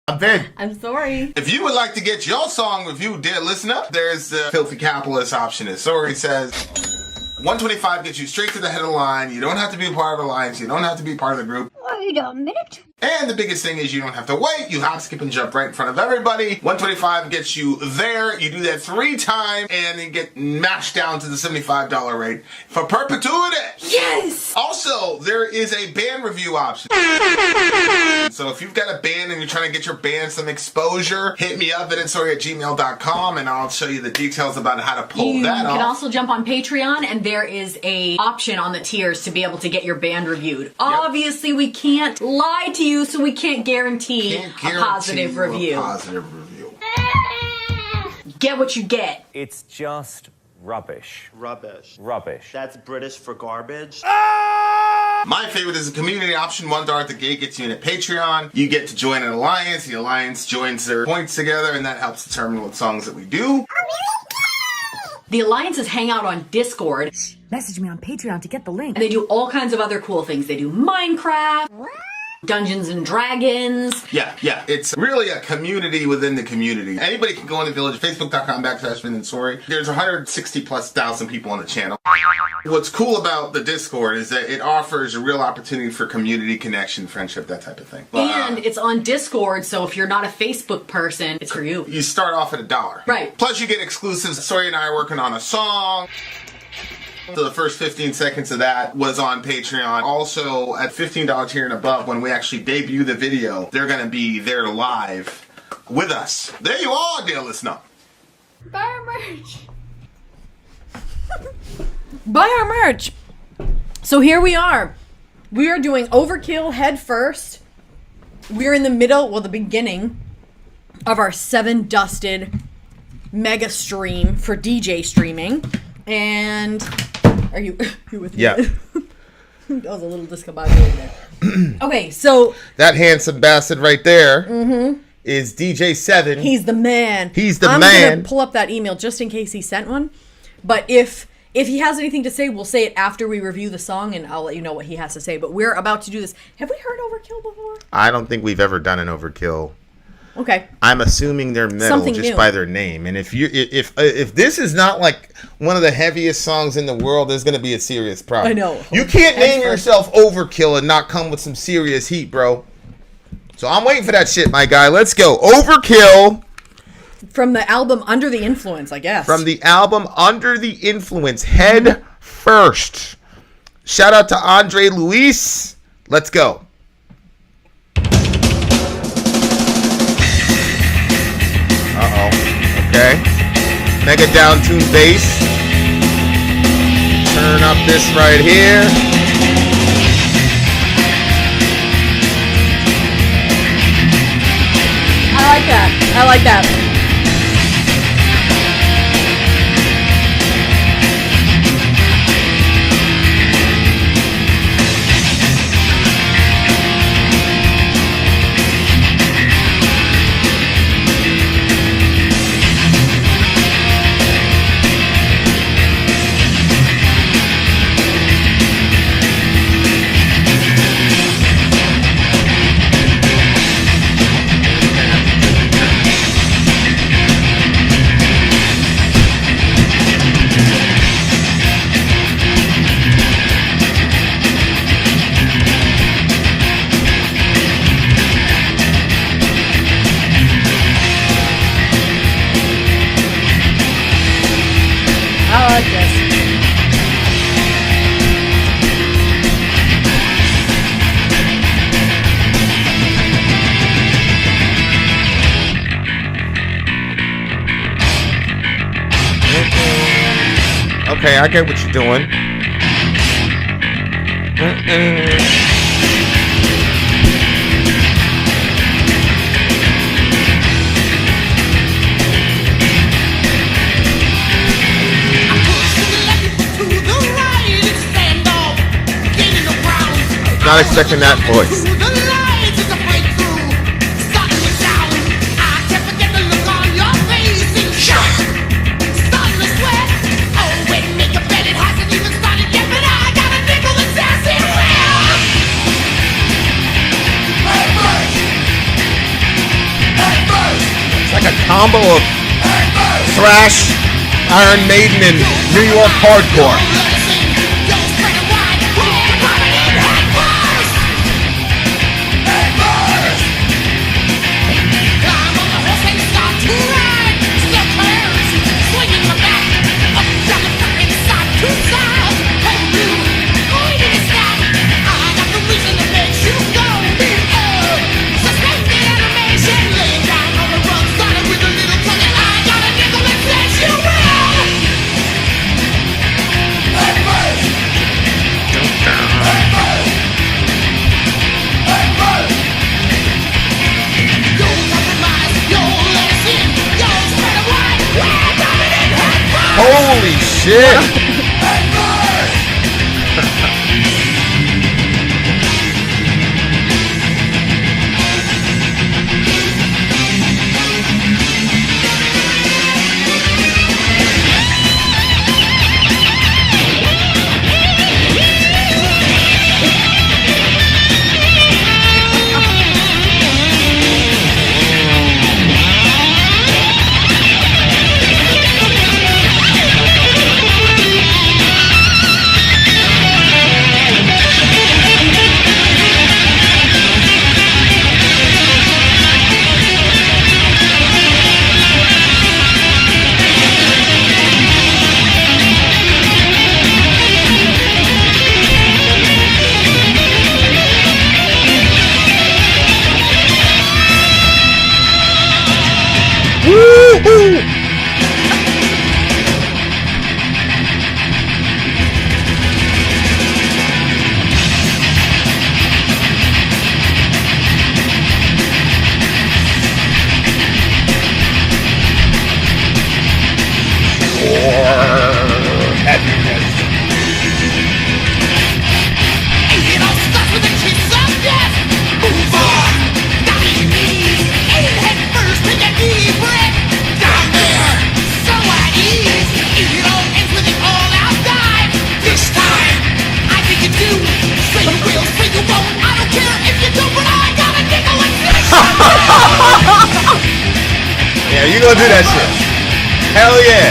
I'm Vin. I'm Sori. If you would like to get your song reviewed, dear listener, there's the filthy capitalist option. As Sori says, $125 gets you straight to the head of the line. You don't have to be a part of the alliance. You don't have to be part of the group. Wait a minute. And the biggest thing is you don't have to wait. You hop, skip, and jump right in front of everybody. $125 gets you there. You do that 3 times, and you get mashed down to the $75 rate for perpetuity. Yes! Also, there is a band review option. So if you've got a band and you're trying to get your band some exposure, hit me up at villageXchange@gmail.com, and I'll show you the details about how to pull that off. You can also jump on Patreon, and there is a option on the tiers to be able to get your band reviewed. Obviously, we can't lie to you, so we can't guarantee a positive review. Get what you get. It's just rubbish. Rubbish. Rubbish. That's British for garbage. My favorite is the community option. $1 at the gate gets you in at Patreon. You get to join an alliance. The alliance joins their points together, and that helps determine what songs that we do. The alliances hang out on Discord. Message me on Patreon to get the link. And they do all kinds of other cool things. They do Minecraft, Dungeons and Dragons. Yeah. It's really a community within the community. Anybody can go into Village, Facebook.com/Vin and Sori. There's 160,000+ people on the channel. What's cool about the Discord is that it offers a real opportunity for community connection, friendship, that type of thing. And it's on Discord, so if you're not a Facebook person, it's for you. You start off at $1. Right. Plus you get exclusives. Sori and I are working on a song. So the first 15 seconds of that was on Patreon. Also, at $15 tier and above, when we actually debut the video, they're going to be there live with us. There you are, dear listener. Buy our merch. Buy our merch. So here we are. We are doing Overkill head first. We're in the middle, well, the beginning of our 7 Dusted mega stream for DJ streaming. And are you with me? Yeah. That was a little discombobulated there. Okay, so That handsome bastard right there is DJ7. he's the man. He's the I'm man. gonna pull up that email just in case he sent one. But if he has anything to say, we'll say it after we review the song, and I'll let you know what he has to say. But we're about to do this. Have we heard Overkill before? I don't think we've ever done an Overkill. Okay. I'm assuming they're metal Something just new. by their name. And if this is not like one of the heaviest songs in the world, there's gonna be a serious problem. I know. You can't name first. yourself Overkill and not come with some serious heat, bro. So I'm waiting for that shit, my guy. Let's go. Overkill. From the album Under the Influence, I guess. From the album Under the Influence, Head First. Shout out to Andre Luis. Let's go. Uh-oh. Okay. Mega down-tuned bass. Turn up this right here. I like that. I like that. I like this. Okay, I get what you're doing. Not expecting that voice. a combo of thrash, Iron Maiden, and New York hardcore. Holy shit! Yeah, you gonna do that shit. Hell yeah.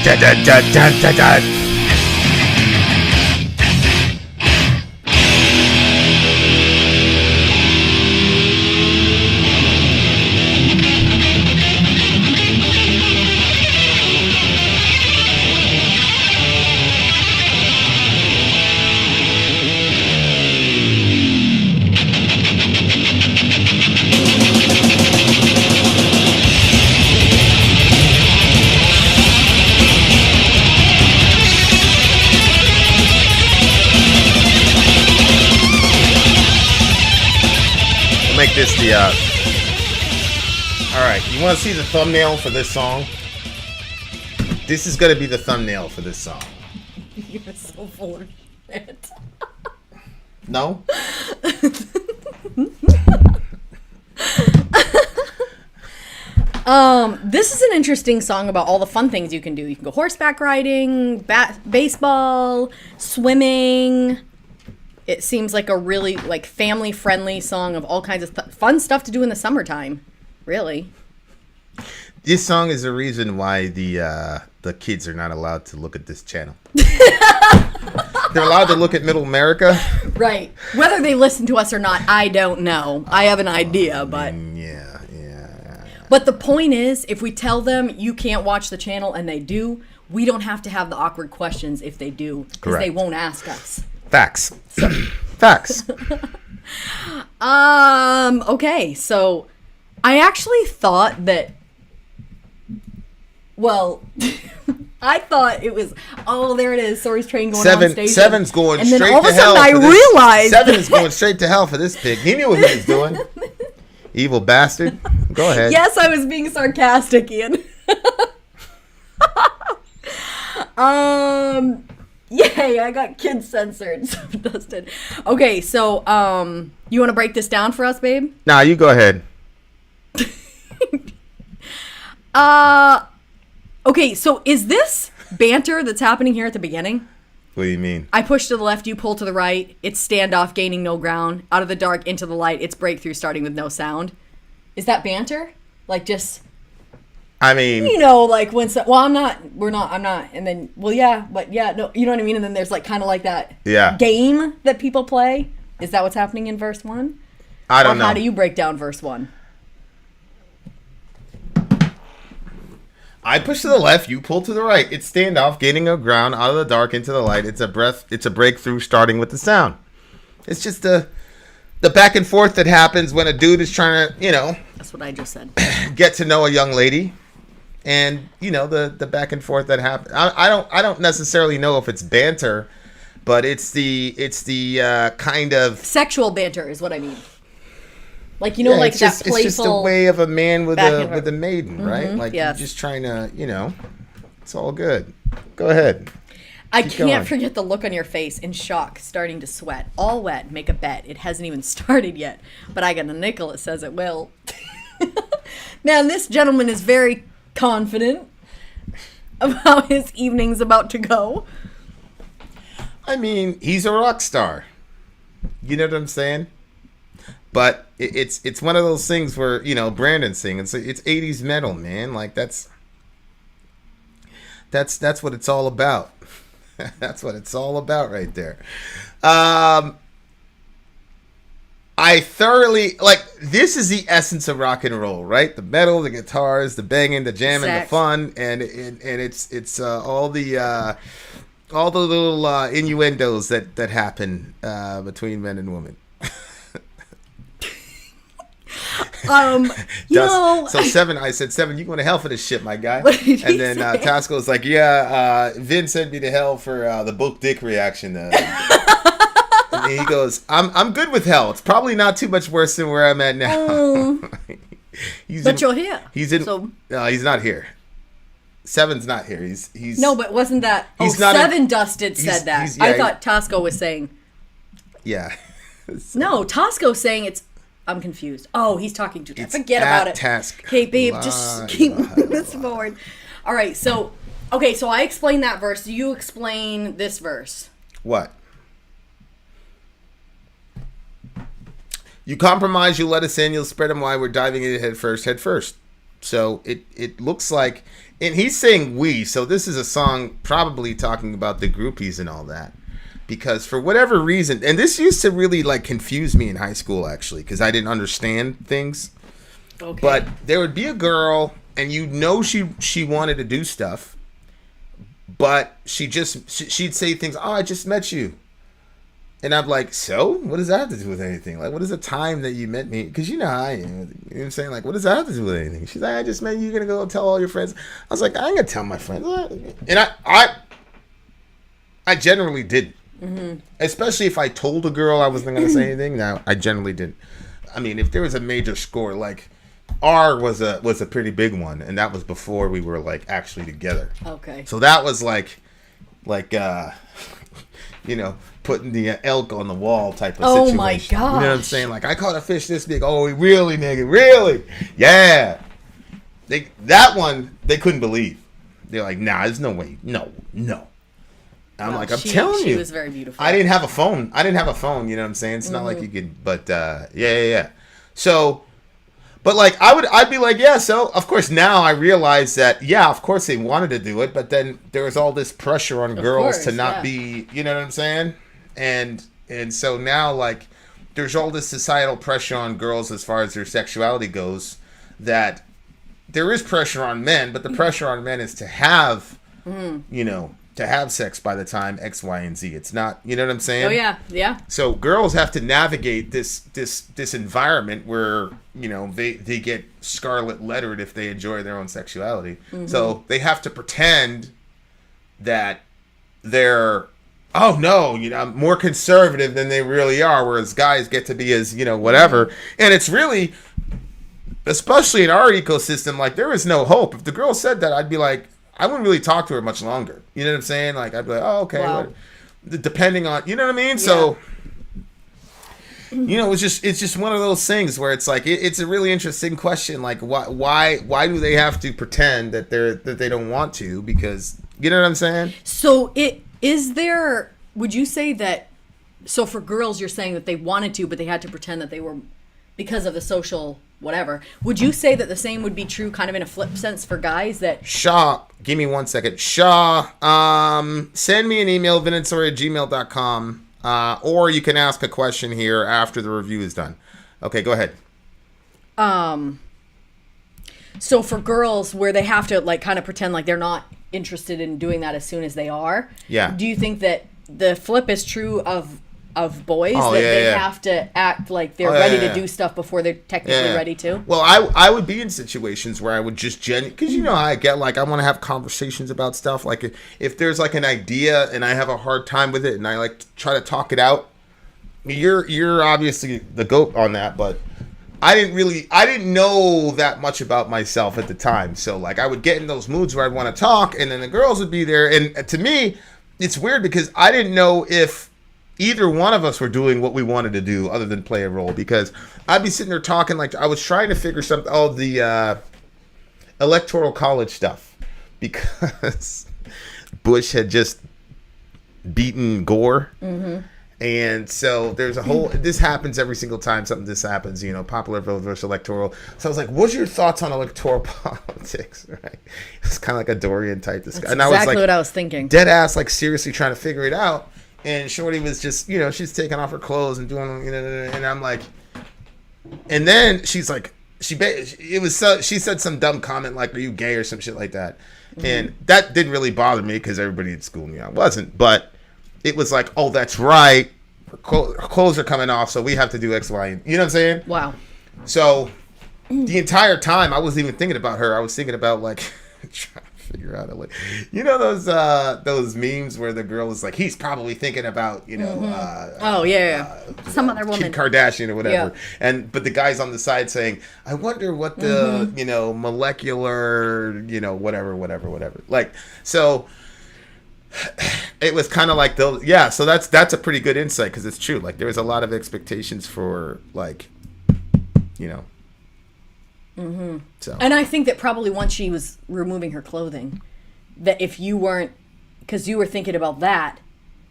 Da, da, da, da, da, da. Make this the alright, you want to see the thumbnail for this song? This is gonna be the thumbnail for this song. You're so full of shit. No? This is an interesting song about all the fun things you can do. You can go horseback riding, baseball, swimming. It seems like a really family-friendly song of all kinds of fun stuff to do in the summertime. Really. This song is the reason why the kids are not allowed to look at this channel. They're allowed to look at Middle America. Right. Whether they listen to us or not, I don't know. I have an idea, but... Yeah. But the point is, if we tell them you can't watch the channel and they do, we don't have to have the awkward questions if they do. Because they won't ask us. Facts. Facts. Okay, so I actually thought that, well, I thought it was, oh, there it is. Sori's train going on stage. Seven's going and straight to hell. And then all of a sudden I realized. Seven is going straight to hell for this pig. He knew what he was doing. Evil bastard. Go ahead. Yes, I was being sarcastic, Ian. Yay, I got kids censored. So Dustin. Okay, so you want to break this down for us, babe? Nah, you go ahead. Okay, so is this banter that's happening here at the beginning? What do you mean? I push to the left, you pull to the right. It's standoff, gaining no ground. Out of the dark, into the light. It's breakthrough, starting with no sound. Is that banter? Like just... I mean... You know, like when... I'm not. And then, well, yeah, but yeah, no, you know what I mean? And then there's like kind of like that game that people play. Is that what's happening in verse 1? I don't know. How do you break down verse 1? I push to the left, you pull to the right. It's standoff, gaining no ground, out of the dark, into the light. It's a breakthrough, starting with the sound. It's just the back and forth that happens when a dude is trying to, That's what I just said. get to know a young lady. And, the back and forth that happens. I don't necessarily know if it's banter, but it's the kind of... Sexual banter is what I mean. Like, like that playful... It's just a way of a man with a maiden, right? Like, yes. You're just trying to, it's all good. Go ahead. I can't forget the look on your face in shock, starting to sweat. All wet, make a bet. It hasn't even started yet, but I got a nickel that says it will. Now, this gentleman is very confident of how his evening's about to go. I mean, he's a rock star. You know what I'm saying? But it's one of those things where, Brandon's saying it's 80s metal, man. Like that's what it's all about. That's what it's all about right there. I thoroughly this is the essence of rock and roll, right? The metal, the guitars, the banging, the jamming, the fun, and it's all the little innuendos that happen between men and women. So Seven, I said, Seven, you going to hell for this shit, my guy. And then Tasco was like, Vin sent me to hell for the book dick reaction. And he goes, I'm good with hell. It's probably not too much worse than where I'm at now. You're here. He's in. So, no, he's not here. Seven's not here. He's no, but wasn't that? Seven Dusted said that. I thought Tasco was saying. Yeah. No, Tasco's saying it's. I'm confused. Oh, he's talking to Task. Forget about it. Task. Okay, babe, just keep moving this forward. All right, so I explained that verse. Do you explain this verse? What? You compromise, you let us in, you'll spread them wide. We're diving in head first. So it looks like, and he's saying we, so this is a song probably talking about the groupies and all that. Because for whatever reason, and this used to really confuse me in high school actually, because I didn't understand things. Okay. But there would be a girl, and she wanted to do stuff, but she'd say things. Oh, I just met you, and I'm like, so what does that have to do with anything? Like, what is the time that you met me? Because how I am. You know what I'm saying? Like, what does that have to do with anything? She's like, I just met you. You're gonna go tell all your friends. I was like, I ain't gonna tell my friends, and I generally didn't. Mm-hmm. Especially if I told a girl I wasn't going to say anything. Now I generally didn't. I mean, if there was a major score, like R was a pretty big one, and that was before we were actually together. Okay. So that was putting the elk on the wall type of situation. Oh my gosh. You know what I'm saying? Like, I caught a fish this big. Oh, really, nigga? Really? Yeah. They couldn't believe. They're like, nah, there's no way. No. I'm I'm telling you. She was very beautiful. I didn't have a phone. You know what I'm saying? It's not like you could, but yeah. So, but I'd be like, yeah, so of course now I realize that, yeah, of course they wanted to do it, but then there was all this pressure on girls to not be, you know what I'm saying? And so now there's all this societal pressure on girls as far as their sexuality goes, that there is pressure on men, but the pressure on men is to have, to have sex by the time X, Y, and Z. It's not, you know what I'm saying? Oh yeah. So girls have to navigate this environment where, they get scarlet lettered if they enjoy their own sexuality. Mm-hmm. So they have to pretend that they're, oh no, more conservative than they really are, whereas guys get to be as, whatever. And it's really, especially in our ecosystem, like, there is no hope. If the girl said that, I'd be like, I wouldn't really talk to her much longer. You know what I'm saying? Like, I'd be like, oh, okay. Wow. Depending on, you know what I mean? Yeah. So, it's just one of those things where it's like, it's a really interesting question. Like, why do they have to pretend that they don't want to? Because, you know what I'm saying? So would you say that, so for girls, you're saying that they wanted to, but they had to pretend that they were, because of the social whatever. Would you say that the same would be true kind of in a flip sense for guys that... Shaw, give me 1 second. Shaw, send me an email, vinandsori@gmail.com, or you can ask a question here after the review is done. Okay, go ahead. So for girls where they have to like kind of pretend like they're not interested in doing that as soon as they are, yeah. Do you think that the flip is true of boys, that they have to act like they're ready to do stuff before they're technically ready to? Well, I would be in situations where I would just because how I get, like, I want to have conversations about stuff. Like, if there's like an idea and I have a hard time with it and I like try to talk it out, you're obviously the GOAT on that, but I didn't know that much about myself at the time. So like I would get in those moods where I'd want to talk, and then the girls would be there, and to me it's weird because I didn't know if either one of us were doing what we wanted to do other than play a role, because I'd be sitting there talking like I was trying to figure something, the electoral college stuff, because Bush had just beaten Gore. Mm-hmm. And so there's a whole, this happens every single time this happens, popular vote versus electoral. So I was like, what's your thoughts on electoral politics? Right? It's kind of like a Dorian type discussion. That's exactly what I was thinking. Dead ass, like seriously trying to figure it out. And Shorty was just, she's taking off her clothes and doing, and I'm like, and then she's like, she said some dumb comment like, are you gay or some shit like that? Mm-hmm. And that didn't really bother me because everybody at school knew I wasn't. But it was like, oh, that's right. Her clothes are coming off, so we have to do X, Y, and you know what I'm saying? Wow. So the entire time I wasn't even thinking about her. I was thinking about like trying to figure out a way. Those memes where the girl is like, he's probably thinking about, some other woman, Kim Kardashian or whatever. Yeah. But the guy's on the side saying, I wonder what the molecular, whatever. Like, so it was kind of like those. Yeah, so that's a pretty good insight, because it's true. Like, there was a lot of expectations for, like, Mm-hmm. So. And I think that probably once she was removing her clothing, that if you weren't, because you were thinking about that,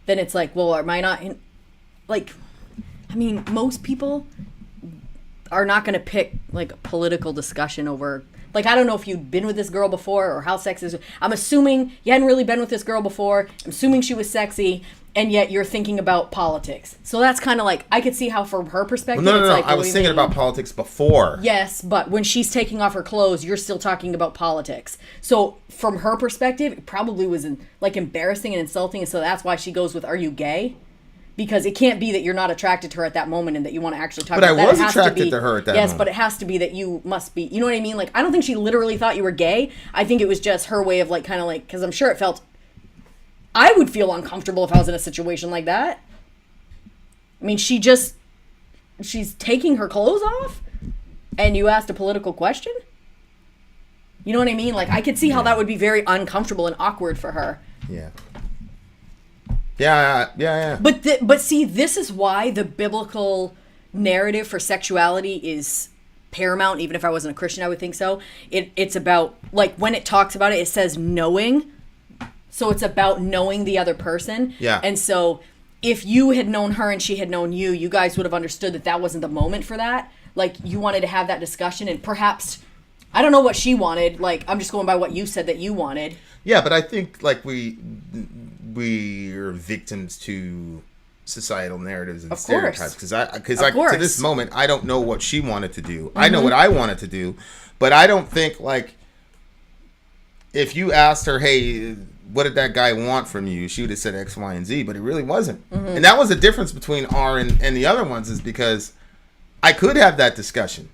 then it's like, well, am I not in, like, I mean, most people are not going to pick like a political discussion over, like, I don't know if you'd been with this girl before or how sex is. I'm assuming you hadn't really been with this girl before. I'm assuming she was sexy, and yet you're thinking about politics. So that's kind of like, I could see how from her perspective, well, no, it's like, I was thinking about politics before. Yes, but when she's taking off her clothes, you're still talking about politics. So from her perspective, it probably was like embarrassing and insulting, and so that's why she goes with, are you gay? Because it can't be that you're not attracted to her at that moment and that you want to actually talk about that. But I was attracted to her at that moment. Yes, but it has to be that you must be, you know what I mean? Like, I don't think she literally thought you were gay. I think it was just her way of like, kind of like, because I'm sure it felt, I would feel uncomfortable if I was in a situation like that. I mean, she's taking her clothes off and you asked a political question? You know what I mean? Like, I could see how that would be very uncomfortable and awkward for her. Yeah. Yeah. But see, this is why the biblical narrative for sexuality is paramount. Even if I wasn't a Christian, I would think so. It's about, like, when it talks about it, it says knowing. So it's about knowing the other person. Yeah. And so if you had known her and she had known you, you guys would have understood that wasn't the moment for that. Like, you wanted to have that discussion, and perhaps, I don't know what she wanted. Like, I'm just going by what you said that you wanted. Yeah, but I think, like, we are victims to societal narratives and stereotypes, because to this moment I don't know what she wanted to do. Mm-hmm. I know what I wanted to do, but I don't think, like, if you asked her, hey, what did that guy want from you, she would have said X, Y, and Z, but it really wasn't. Mm-hmm. And that was the difference between R and the other ones, is because I could have that discussion.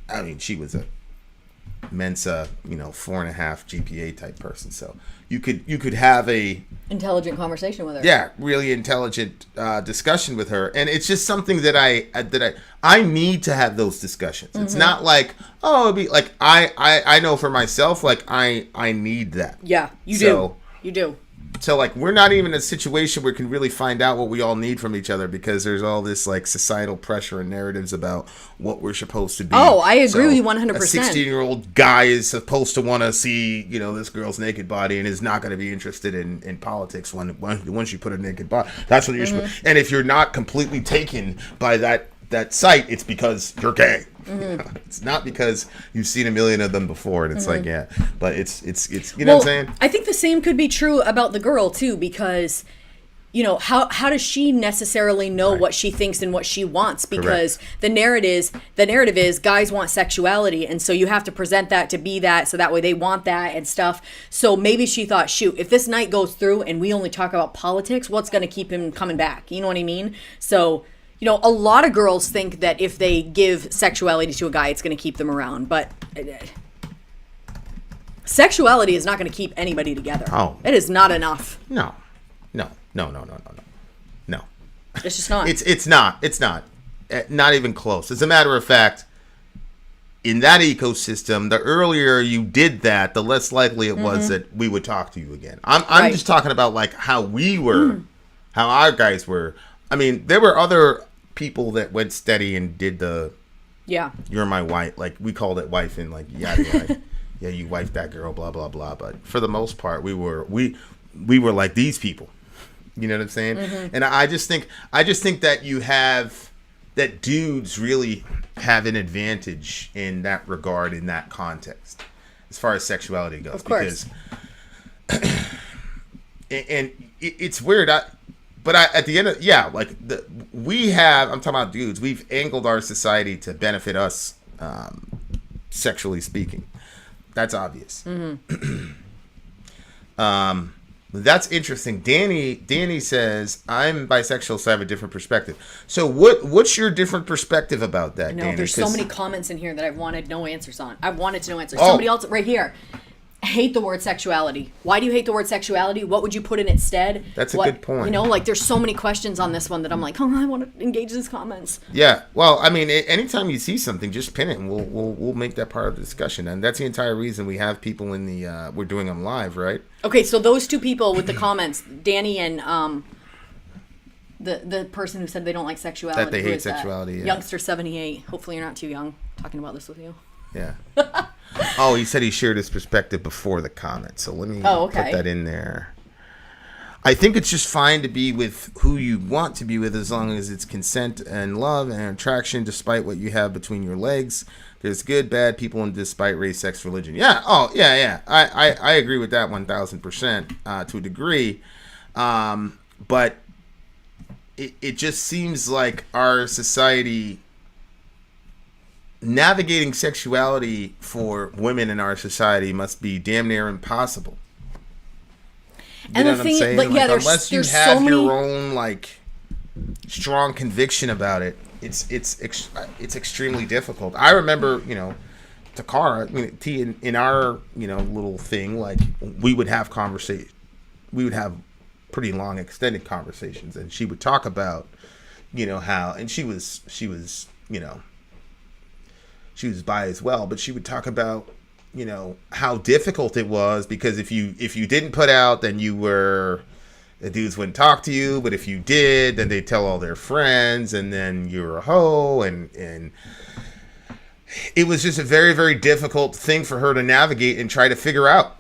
I mean, she was a Mensa, 4.5 GPA type person. So you could have a intelligent conversation with her. Yeah, really intelligent discussion with her, and it's just something that I need to have those discussions. It's not like, oh, it'd be like I know for myself, like I need that. Yeah, you do. So like we're not even in a situation where we can really find out what we all need from each other, because there's all this like societal pressure and narratives about what we're supposed to be. Oh, I agree with you 100%. A 16-year-old guy is supposed to want to see, this girl's naked body and is not going to be interested in politics once you put a naked body. That's what you're supposed. And if you're not completely taken by that site, it's because you're gay. It's not because you've seen a million of them before, and it's like, yeah, but it's what I'm saying? I think the same could be true about the girl too, because how does she necessarily know what she thinks and what she wants? Because the narrative is guys want sexuality, and so you have to present that to be that, so that way they want that and stuff. So maybe she thought, shoot, if this night goes through and we only talk about politics, what's going to keep him coming back? You know what I mean? So a lot of girls think that if they give sexuality to a guy, it's going to keep them around. But sexuality is not going to keep anybody together. Oh. It is not enough. No. It's just not. It's not. It's not. Not even close. As a matter of fact, in that ecosystem, the earlier you did that, the less likely it was that we would talk to you again. I'm just talking about like how we were, how our guys were. I mean, there were other people that went steady and did the you're my wife, like we called it wife, and like yeah, you wife that girl, blah blah blah. But for the most part, we were like these people. You know what I'm saying? And I just think that that dudes really have an advantage in that regard, in that context, as far as sexuality goes. Of course. Because and it's weird. But at the end of I'm talking about dudes. We've angled our society to benefit us, sexually speaking. That's obvious. That's interesting. Danny says, I'm bisexual, so I have a different perspective. So what's your different perspective about that, No, Danny? there's so many comments in here that I've wanted no answers on. I wanted to know answers. Somebody else right here. Hate the word sexuality. Why do you hate the word sexuality? What would you put in instead? That's a good point. There's so many questions on this one that I'm like, I want to engage these comments. Yeah. Well, I mean, anytime you see something, just pin it, and we'll make that part of the discussion. And that's the entire reason we have people in the we're doing them live, right? Okay, so those two people with the comments, Danny and the person who said they don't like sexuality. That they hate sexuality. Yeah. Youngster78. Hopefully you're not too young talking about this with you. Yeah. Oh, he said he shared his perspective before the comment, so let me put that in there. I think it's just fine to be with who you want to be with, as long as it's consent and love and attraction, despite what you have between your legs. There's good, bad people, and despite race, sex, religion. Yeah. Oh, yeah. I agree with that 1,000% to a degree. But it just seems like our society, navigating sexuality for women in our society, must be damn near impossible. You know what I'm saying? But yeah, unless you have your own like strong conviction about it, it's extremely difficult. I remember, Takara, in our little thing, like we would have pretty long extended conversations, and she would talk about how, and she was bi as well, but she would talk about how difficult it was, because if you didn't put out, then the dudes wouldn't talk to you, but if you did, then they'd tell all their friends, and then you're a hoe, and it was just a very, very difficult thing for her to navigate and try to figure out.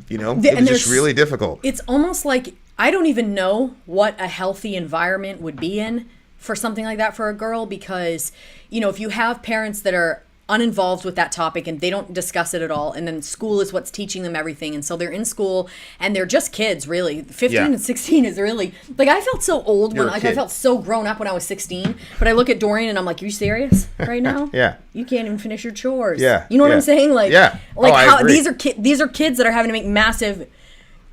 It was just really difficult. It's almost like I don't even know what a healthy environment would be in for something like that for a girl, because if you have parents that are uninvolved with that topic and they don't discuss it at all, and then school is what's teaching them everything, and so they're in school and they're just kids, really. 15 and 16 is really like, I felt so old when I felt so grown up when I was 16, but I look at Dorian and I'm like, are you serious right now? Yeah, you can't even finish your chores. Yeah, you know what I'm saying? Like, how these are kids that are having to make massive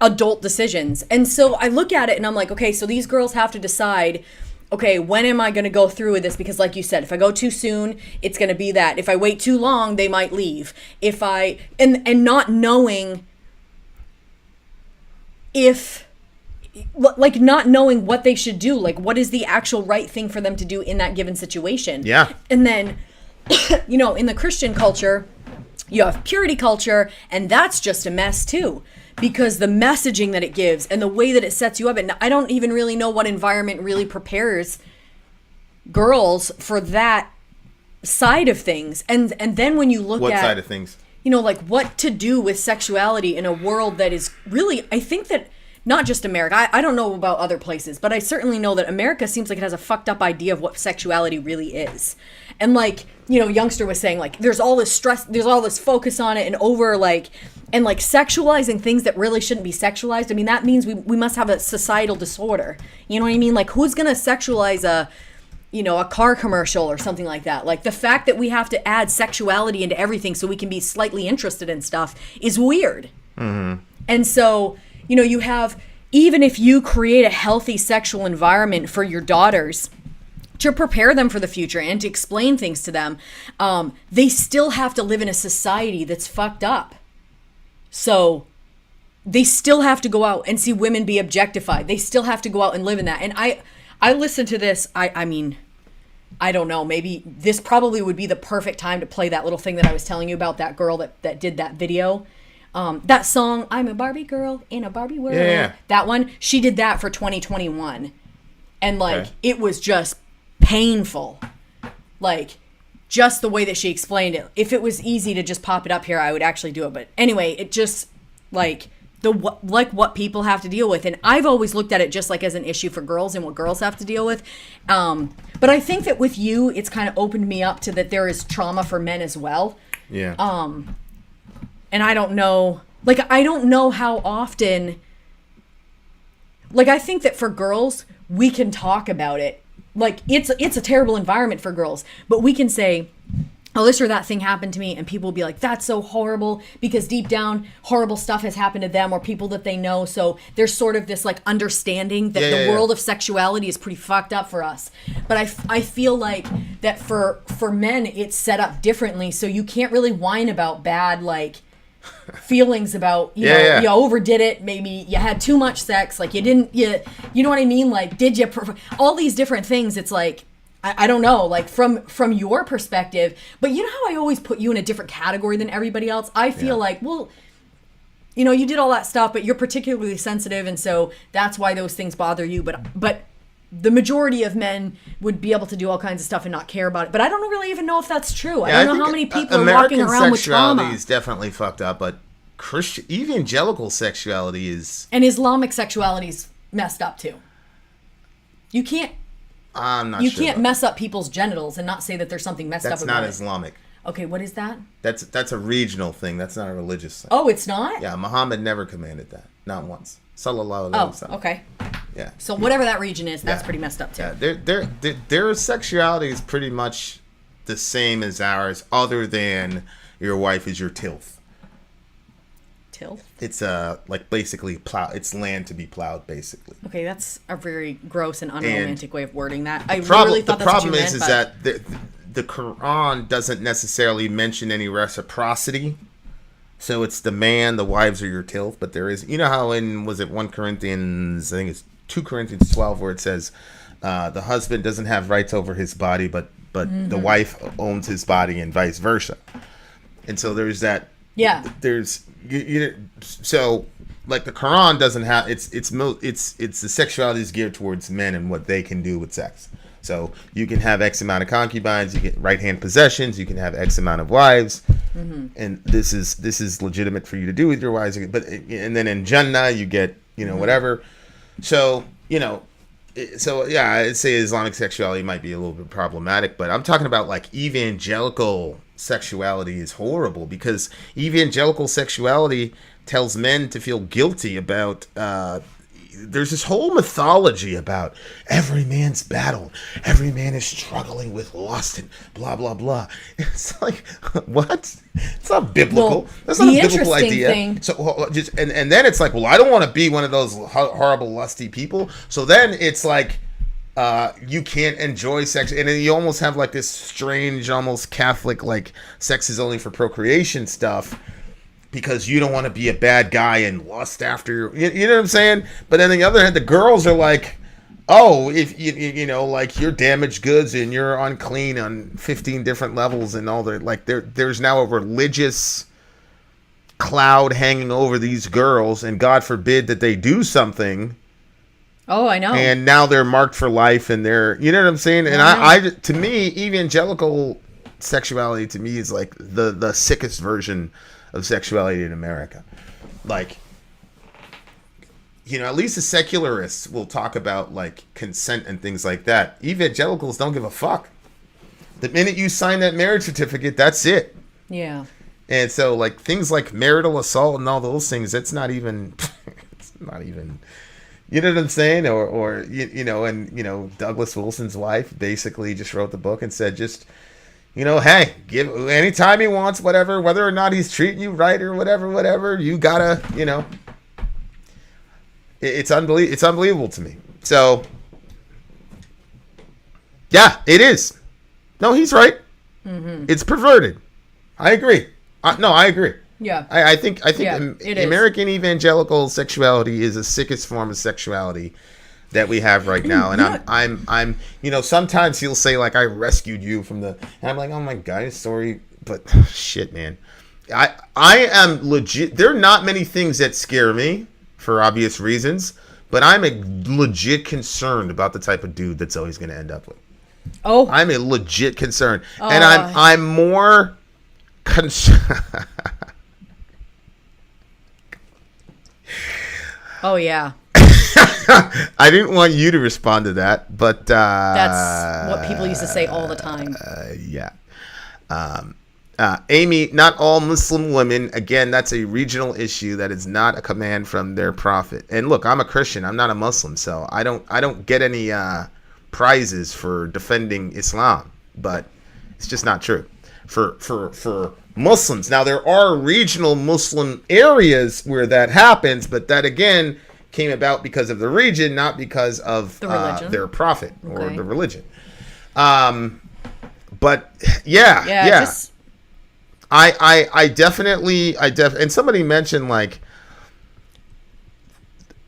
adult decisions. And so I look at it and I'm like, okay, so these girls have to decide, okay, when am I going to go through with this? Because like you said, if I go too soon, it's going to be that. If I wait too long, they might leave. If I, and not knowing if, like not knowing what they should do, like what is the actual right thing for them to do in that given situation. Yeah. And then, you know, in the Christian culture, you have purity culture, and that's just a mess too. Because the messaging that it gives and the way that it sets you up, and I don't even really know what environment really prepares girls for that side of things. And then when you look What at... side of things? You know, like what to do with sexuality in a world that is really, I think that not just America, I don't know about other places, but I certainly know that America seems like it has a fucked up idea of what sexuality really is. And like, you know, Youngster was saying, like, there's all this stress, there's all this focus on it and over like, and like sexualizing things that really shouldn't be sexualized. I mean, that means we must have a societal disorder. You know what I mean? Like, who's going to sexualize a car commercial or something like that? Like, the fact that we have to add sexuality into everything so we can be slightly interested in stuff is weird. Mm-hmm. And so, you know, you have, even if you create a healthy sexual environment for your daughters to prepare them for the future and to explain things to them, they still have to live in a society that's fucked up. So they still have to go out and see women be objectified. They still have to go out and live in that. And I listened to this. I mean, I don't know. Maybe this probably would be the perfect time to play that little thing that I was telling you about, that girl that did that video. That song, I'm a Barbie girl in a Barbie world. Yeah. That one, she did that for 2021. And like, It was just painful. Like, just the way that she explained it. If it was easy to just pop it up here, I would actually do it. But anyway, it just, like, what people have to deal with. And I've always looked at it just like as an issue for girls and what girls have to deal with. But I think that with you, it's kind of opened me up to that there is trauma for men as well. Yeah. And I don't know, like, I don't know how often, like, I think that for girls, we can talk about it. Like, it's a terrible environment for girls, but we can say, oh, this or that thing happened to me, and people will be like, that's so horrible, because deep down, horrible stuff has happened to them or people that they know. So there's sort of this, like, understanding that the world of sexuality is pretty fucked up for us. But I feel like that for men, it's set up differently, so you can't really whine about bad, like, feelings about, you overdid it, maybe you had too much sex, like you know what I mean, like, did you all these different things. It's like, I don't know, like from your perspective, but you know how I always put you in a different category than everybody else. I feel like, well, you know, you did all that stuff, but you're particularly sensitive, and so that's why those things bother you. But the majority of men would be able to do all kinds of stuff and not care about it. But I don't really even know if that's true. I don't know how many people are walking around with trauma. American sexuality is definitely fucked up, but evangelical sexuality is... And Islamic sexuality is messed up too. You can't... I'm not you sure. can't mess up people's genitals and not say that there's something messed up about it. That's not Islamic. Okay, what is that? That's a regional thing. That's not a religious thing. Oh, it's not? Yeah, Muhammad never commanded that. Not once. Sallallahu alaihi wasallam. Oh, okay. Yeah. So whatever that region is, that's pretty messed up too. Yeah, their sexuality is pretty much the same as ours, other than your wife is your tilth. Tilth? It's like basically plow. It's land to be plowed, basically. Okay, that's a very gross and unromantic way of wording that. I Problem, really thought the that's problem what you is meant, that the Quran doesn't necessarily mention any reciprocity. So it's the man, the wives are your tilth, but there is, you know how in, was it 1 Corinthians, I think it's 2 Corinthians 12, where it says the husband doesn't have rights over his body, but the wife owns his body and vice versa. And so there's that. Yeah. There's, so like the Quran doesn't have, it's the sexuality is geared towards men and what they can do with sex. So you can have X amount of concubines, you get right hand possessions, you can have X amount of wives, and this is legitimate for you to do with your wives. But and then in Jannah you get whatever. So yeah, I'd say Islamic sexuality might be a little bit problematic, but I'm talking about like evangelical sexuality is horrible, because evangelical sexuality tells men to feel guilty about. There's this whole mythology about every man's battle. Every man is struggling with lust and blah, blah, blah. It's like, what? It's not biblical. Well, that's not a biblical idea. Thing. So and then it's like, well, I don't want to be one of those horrible, lusty people. So then it's like, you can't enjoy sex, and then you almost have like this strange, almost Catholic, like sex is only for procreation stuff, because you don't want to be a bad guy and lust after you know what I'm saying. But then on the other hand, the girls are like, oh, if you know, like you're damaged goods and you're unclean on 15 different levels and all that. Like there's now a religious cloud hanging over these girls, and God forbid that they do something. Oh, I know. And now they're marked for life, and they're, you know what I'm saying? And I to me, evangelical sexuality to me is like the sickest version of sexuality in America. Like, you know, at least the secularists will talk about like consent and things like that. Evangelicals don't give a fuck. The minute you sign that marriage certificate, that's it. Yeah. And so like things like marital assault and all those things, it's not even, you know what I'm saying? Or you know, and you know, Douglas Wilson's wife basically just wrote the book and said, just, you know, hey, give anytime he wants, whatever, whether or not he's treating you right or whatever, you gotta, you know, it's unbelievable to me. So yeah, it is. No, he's right. Mm-hmm. It's perverted. I agree. I agree. Yeah. I think American evangelical sexuality is the sickest form of sexuality that we have right now. And I'm you know, sometimes he'll say like, I rescued you from the, and I'm like, oh my God, sorry, but shit, man. I am legit. There are not many things that scare me for obvious reasons, but I'm a legit concerned about the type of dude that's always going to end up with. Oh, I'm a legit concern. And I'm more concerned. Oh, yeah. I didn't want you to respond to that, but that's what people used to say all the time. Yeah. Amy, not all Muslim women. Again, that's a regional issue. That is not a command from their prophet. And look, I'm a Christian. I'm not a Muslim, so I don't get any prizes for defending Islam. But it's just not true. For Muslims. Now, there are regional Muslim areas where that happens, but that, again, came about because of the region, not because of their prophet or the religion. But, yeah. I definitely, and somebody mentioned, like,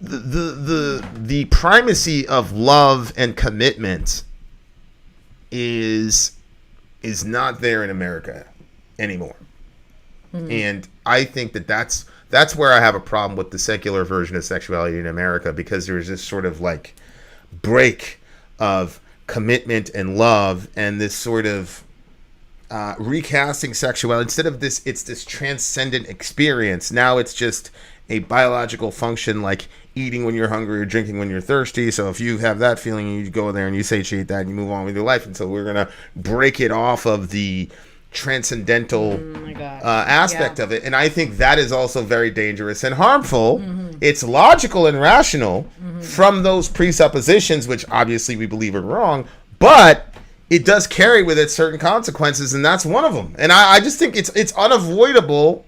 the primacy of love and commitment is not there in America anymore. Mm-hmm. And I think that's where I have a problem with the secular version of sexuality in America, because there's this sort of like break of commitment and love, and this sort of recasting sexuality. Instead of this, it's this transcendent experience. Now it's just a biological function, like eating when you're hungry or drinking when you're thirsty. So if you have that feeling, you go there and you satiate that and you move on with your life. And so we're going to break it off of the transcendental aspect of it. And I think that is also very dangerous and harmful. Mm-hmm. It's logical and rational from those presuppositions, which obviously we believe are wrong, but it does carry with it certain consequences, and that's one of them. And I just think it's unavoidable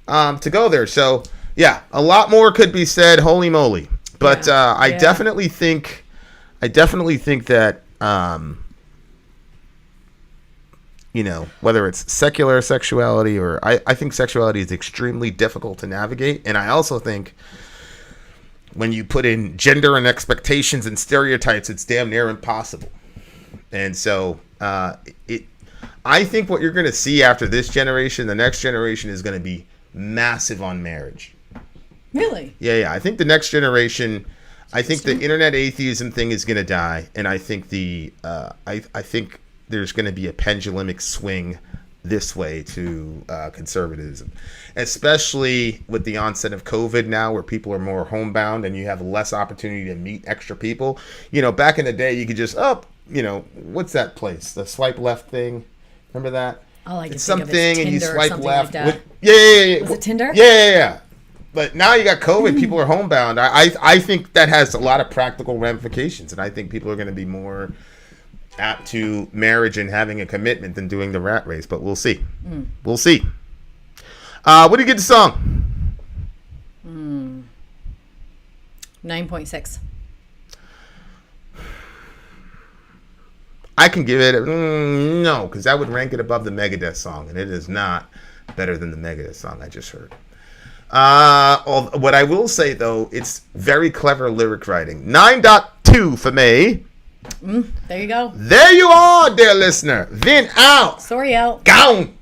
to go there. So yeah, a lot more could be said. Holy moly! But I definitely think that you know, whether it's secular sexuality or I think sexuality is extremely difficult to navigate, and I also think when you put in gender and expectations and stereotypes, it's damn near impossible. And so I think what you're going to see after this generation, the next generation is going to be massive on marriage. Really? Yeah. I think the next generation, I think the internet atheism thing is going to die, and I think I think there's going to be a pendulumic swing this way to conservatism, especially with the onset of COVID now, where people are more homebound and you have less opportunity to meet extra people. You know, back in the day, you could just you know, what's that place? The swipe left thing. Remember that? Oh, I can it's think something, of it. and you swipe left. Like yeah. Was it Tinder? Yeah. But now you got COVID. People are homebound. I think that has a lot of practical ramifications, and I think people are going to be more apt to marriage and having a commitment than doing the rat race. But we'll see. We'll see. What do you get the song? 9.6. I can give it no, because that would rank it above the Megadeth song, and it is not better than the Megadeth song I just heard. What I will say, though, it's very clever lyric writing. 9.2 for me. There you go. There you are, dear listener. Vin out. Sorry out. Gone.